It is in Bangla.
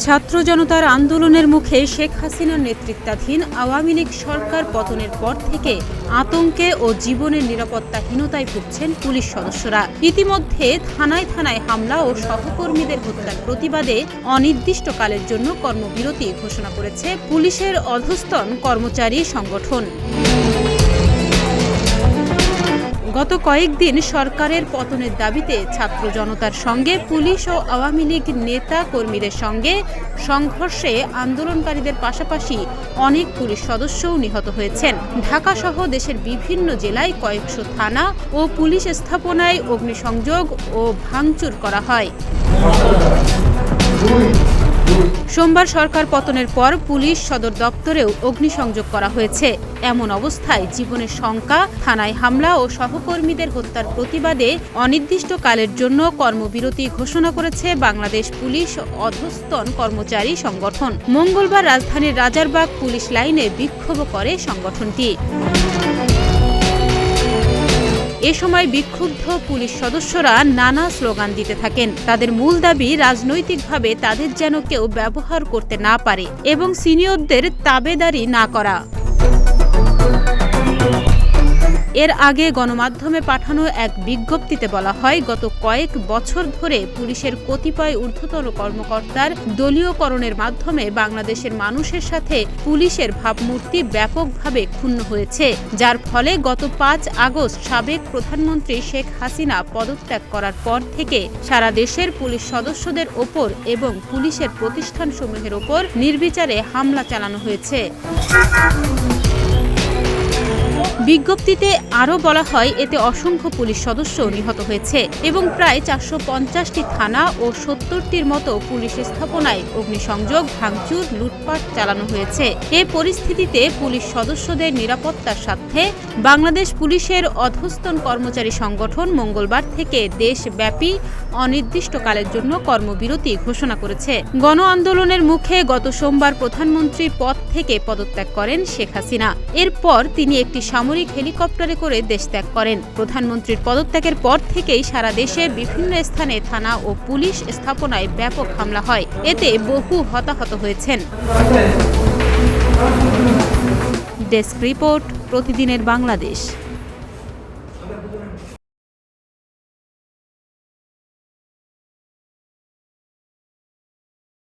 ছাত্র জনতার আন্দোলনের মুখে শেখ হাসিনার নেতৃত্বাধীন আওয়ামী লীগ সরকার পতনের পর থেকে আতঙ্কে ও জীবনের নিরাপত্তাহীনতায় ভুগছেন পুলিশ সদস্যরা। ইতিমধ্যে থানায় থানায় হামলা ও সহকর্মীদের হত্যার প্রতিবাদে অনির্দিষ্টকালের জন্য কর্মবিরতি ঘোষণা করেছে পুলিশের অধস্তন কর্মচারী সংগঠন। গত কয়েকদিন সরকারের পতনের দাবিতে ছাত্র জনতার সঙ্গে পুলিশ ও আওয়ামী লীগ নেতা কর্মীদের সঙ্গে সংঘর্ষে আন্দোলনকারীদের পাশাপাশি অনেক পুলিশ সদস্যও নিহত হয়েছেন। ঢাকা সহ দেশের বিভিন্ন জেলায় কয়েকশো থানা ও পুলিশ স্থাপনায় অগ্নিসংযোগ ও ভাঙচুর করা হয়। সোমবার সরকার পতনের পর পুলিশ সদর দপ্তরেও অগ্নিসংযোগ করা হয়েছে। এমন অবস্থায় জীবনের শঙ্কা, থানায় হামলা ও সহকর্মীদের হত্যার প্রতিবাদে অনির্দিষ্টকালের জন্য কর্মবিরতি ঘোষণা করেছে বাংলাদেশ পুলিশ অধস্তন কর্মচারী সংগঠন। মঙ্গলবার রাজধানীর রাজারবাগ পুলিশ লাইনে বিক্ষোভ করে সংগঠনটি। এ সময় বিক্ষুব্ধ পুলিশ সদস্যরা নানা স্লোগান দিতে থাকেন। তাদের মূল দাবি, রাজনৈতিকভাবে তাদের যেন কেউ ব্যবহার করতে না পারে এবং সিনিয়রদের তাবেদারি না করা। এর আগে গণমাধ্যমে পাঠানো এক বিজ্ঞপ্তিতে বলা হয়, গত কয়েক বছর ধরে পুলিশের কতিপয় ঊর্ধ্বতন কর্মকর্তার দলীয়করণের মাধ্যমে বাংলাদেশের মানুষের সাথে পুলিশের ভাবমূর্তি ব্যাপকভাবে ক্ষুণ্ণ হয়েছে, যার ফলে গত ৫ আগস্ট সাবেক প্রধানমন্ত্রী শেখ হাসিনা পদত্যাগ করার পর থেকে সারা দেশের পুলিশ সদস্যদের ওপর এবং পুলিশের প্রতিষ্ঠানসমূহের ওপর নির্বিচারে হামলা চালানো হয়েছে। বিজ্ঞপ্তিতে আরও বলা হয়, এতে অসংখ্য পুলিশ সদস্য নিহত হয়েছে এবং প্রায় ৪৫০টি থানা ও ৭০টির মতো পুলিশ স্থাপনায় অগ্নিসংযোগ, ভাঙচুর, লুটপাট চালানো হয়েছে। এ পরিস্থিতিতে পুলিশ সদস্যদের নিরাপত্তার স্বার্থে বাংলাদেশ পুলিশের অধস্তন কর্মচারী সংগঠন মঙ্গলবার থেকে দেশব্যাপী অনির্দিষ্টকালের জন্য কর্মবিরতি ঘোষণা করেছে। গণ আন্দোলনের মুখে গত সোমবার প্রধানমন্ত্রীর পদ থেকে পদত্যাগ করেন শেখ হাসিনা। এরপর তিনি একটি সামরিক হেলিকপ্টারে করে দেশ ত্যাগ করেন। প্রধানমন্ত্রীর পদত্যাগের পর থেকেই সারা দেশে বিভিন্ন স্থানে থানা ও পুলিশ স্থাপনায় ব্যাপক হামলা হয়। এতে বহু হতাহত হয়েছেন। ডেস্ক রিপোর্ট, প্রতিদিনের বাংলাদেশ।